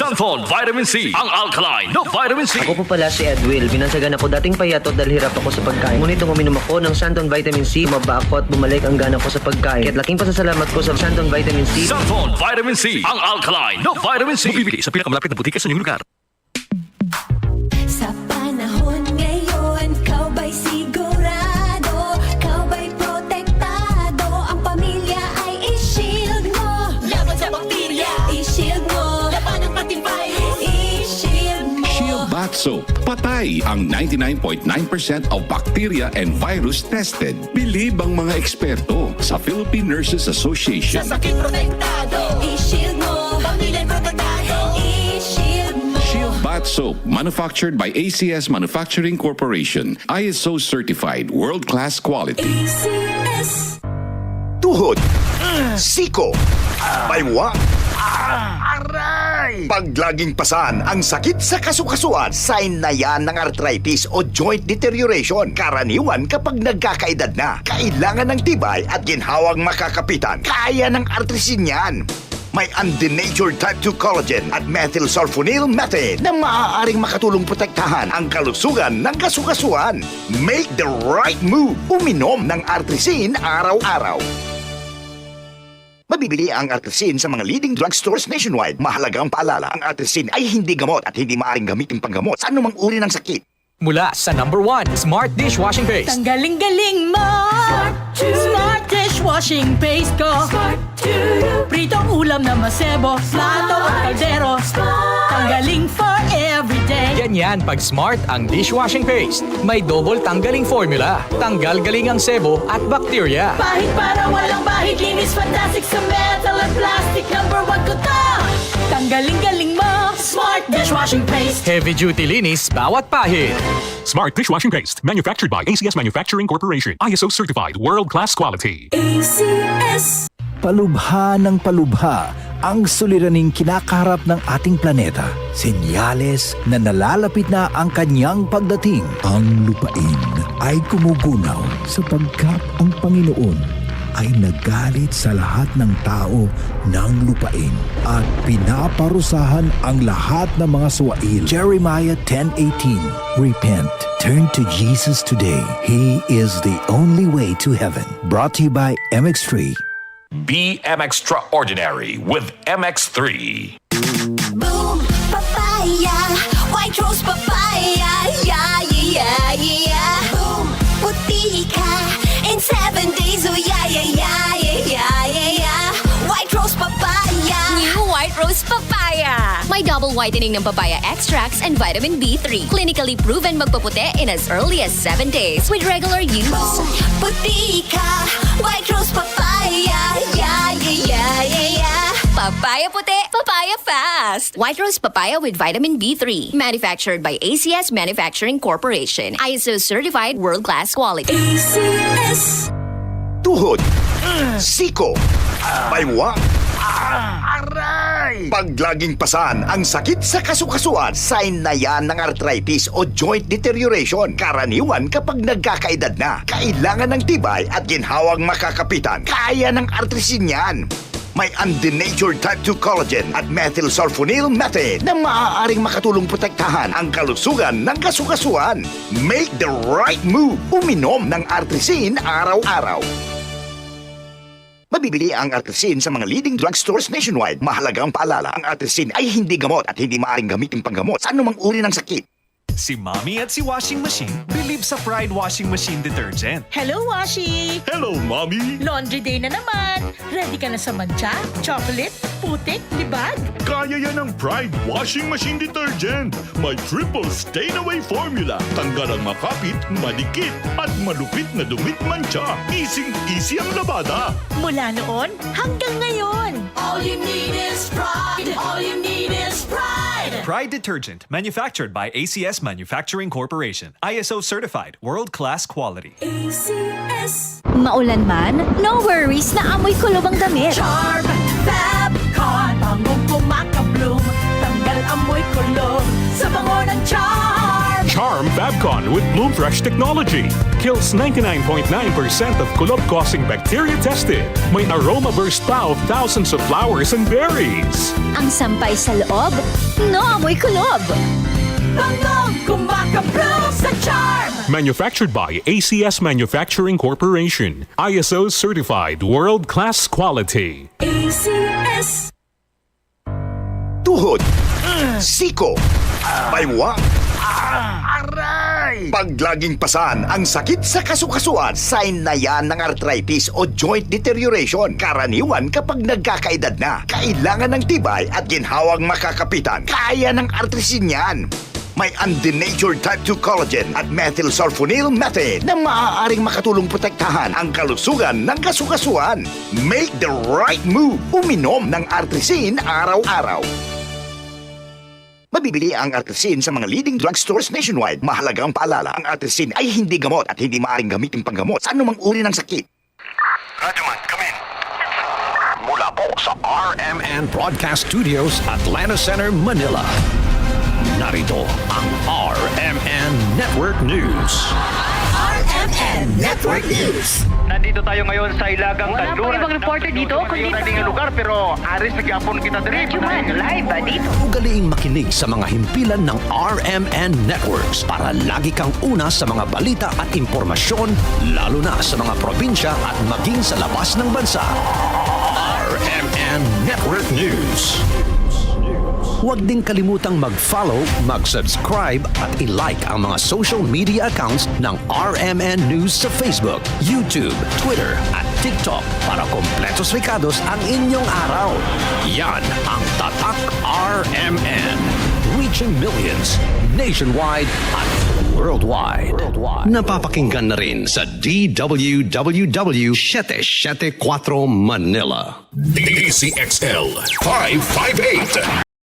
Santon Vitamin C, ang alkaline na vitamin C. Ako po pala si Edwil. Binansagan ako dating payatot dahil hirap ako sa pagkain. Ngunit nung uminom ako ng Santon Vitamin C, maba ako at bumalik ang gana ko sa pagkain. Kaya't laking pasasalamat ko sa Santon Vitamin C. Santon Vitamin C, ang alkaline na vitamin C. Mabibili sa pinakamalapit na butika sa inyong lugar. Sa panahon ngayon, kau ba'y sigurado? Kau ba'y protektado? Ang pamilya ay i-shield mo. Laban sa bakterya, i-shield mo. Laban ng pating virus, i-shield mo. Shield Bath Soap. Patay ang 99.9% of bacteria and virus tested. Believe ang mga eksperto sa Philippine Nurses Association. Sa sakit protektado, i-shield mo. Pamilya protektado, i-shield mo. Shield Bath Soap, manufactured by ACS Manufacturing Corporation. ISO certified, world-class quality. ACS. Tuhod, siko, baywa, aray! Pag laging pasan ang sakit sa kasukasuan, sign na yan ng arthritis o joint deterioration. Karaniwan kapag nagkakaedad na, kailangan ng tibay at ginhawang makakapitan. Kaya ng artrisin yan. May undenatured type 2 collagen at methylsulfonyl methane na maaaring makatulong protektahan ang kalusugan ng kasukasuan. Make the right move. Uminom ng artrisin araw-araw. Mabibili ang artrisin sa mga leading drugstores nationwide. Mahalagang paalala, ang artrisin ay hindi gamot at hindi maaaring gamitin panggamot sa anumang uri ng sakit. Mula sa #1 Smart Dishwashing Paste. Ang galing-galing mo! Smart dishwashing paste ko! Pritong ulam na masebo, plato at kaldero. Tanggaling for everyday. Ganyan pag Smart ang dishwashing paste. May double tanggaling formula. Tanggal galing ang sebo at bakterya. Bahid para walang bahid, linis fantastic sa metal at plastic. #1 ko to! Tanggaling-galing mo! Smart dishwashing paste. Heavy duty linis bawat pahid. Smart Dishwashing Paste, manufactured by ACS Manufacturing Corporation. ISO certified, world-class quality. ACS. Palubha ng palubha ang suliraning kinakaharap ng ating planeta. Senyales na nalalapit na ang kanyang pagdating. Ang lupain ay kumugunaw sapagkat ang Panginoon ay nagalit sa lahat ng tao ng lupain at pinaparusahan ang lahat ng mga suwail. Jeremiah 10:18. Repent. Turn to Jesus today. He is the only way to heaven. Brought to you by MX3. Be extraordinary with MX3. Boom, papaya, white rose papaya, yeah, yeah, yeah. Boom, puti ka in 7 days, oh yeah, yeah, yeah, yeah, yeah, yeah. White rose papaya. New White Rose Papaya. May double whitening ng papaya extracts and vitamin B3. Clinically proven magpaputi in as early as 7 days with regular use. Boom, puti ka, white rose papaya, yeah, yeah, yeah, yeah, yeah. Papaya puti, papaya fast. White Rose Papaya with vitamin B3. Manufactured by ACS Manufacturing Corporation. ISO certified world-class quality. ACS. Tuhod, siko, baywa, aray! Pag laging pasan ang sakit sa kasukasuan, sign na yan ng arthritis o joint deterioration. Karaniwan kapag nagkakaedad na, kailangan ng tibay at ginhawang makakapitan. Kaya ng artrisin yan. May undenatured type 2 collagen at methylsulfonyl methane na maaaring makatulong protektahan ang kalusugan ng kasukasuan. Make the right move. Uminom ng artrisin araw-araw. Mabibili ang artrisin sa mga leading drugstores nationwide. Mahalagang paalala, ang artrisin ay hindi gamot at hindi maaaring gamitin panggamot sa anumang uri ng sakit. Si Mommy at si Washing Machine believe sa Pride Washing Machine Detergent. Hello, Washi! Hello, Mommy! Laundry day na naman. Ready ka na sa mancha, chocolate, putik, libag? Kaya yan ang Pride Washing Machine Detergent. May triple stain-away formula. Tanggal ang makapit, madikit, at malupit na dumit mancha. Easy ang labada. Mula noon hanggang ngayon. All you need is pride. All you need is pride. Pride Detergent, manufactured by ACS Manufacturing Corporation. ISO certified, world-class quality. ACS. Maulan man, no worries na amoy kulob ang damit. Charm, Fabcon, bangong kumakabloom. Tanggal amoy kulog sa bango ng charm. Charm Farm Fabcon with Bloom Fresh technology. Kills 99.9% of kulob-causing bacteria tested. May aroma burst pa of thousands of flowers and berries. Ang sampay sa loob, no amoy kulob. Bangong kumakabro sa charm. Manufactured by ACS Manufacturing Corporation. ISO certified world-class quality. ACS. Tuhod, siko, baywang, aray! Pag laging pasan ang sakit sa kasukasuan, sign na yan ng arthritis o joint deterioration. Karaniwan kapag nagkakaedad na, kailangan ng tibay at ginhawang makakapitan. Kaya ng artrisin yan. May undenatured type 2 collagen at methylsulfonyl methane na maaaring makatulong protektahan ang kalusugan ng kasukasuan. Make the right move. Uminom ng artrisin araw-araw. Mabibili ang artrisin sa mga leading drugstores nationwide. Mahalagang paalala, ang artrisin ay hindi gamot at hindi maaaring gamitin panggamot sa anumang uri ng sakit. Radyoman, come in. Mula po sa RMN Broadcast Studios, Atlanta Center, Manila. Narito ang RMN Network News. RMN Network News. Nandito tayo ngayon sa Ilagang Wala Kanluran. pang ibang reporter dito, kundi Kundi lugar pero aris na gyapon kita diri. Live ba dito? Ugaliing makinig sa mga himpilan ng RMN Networks para lagi kang una sa mga balita at impormasyon, lalo na sa mga probinsya at maging sa labas ng bansa. RMN Network News. Huwag din kalimutang mag-follow, mag-subscribe at i-like ang mga social media accounts ng RMN News sa Facebook, YouTube, Twitter at TikTok para kompletos rikados ang inyong araw. Yan ang Tatak RMN. Reaching millions nationwide at worldwide. Napapakinggan na rin sa DWWW 774 Manila. DCXL 558.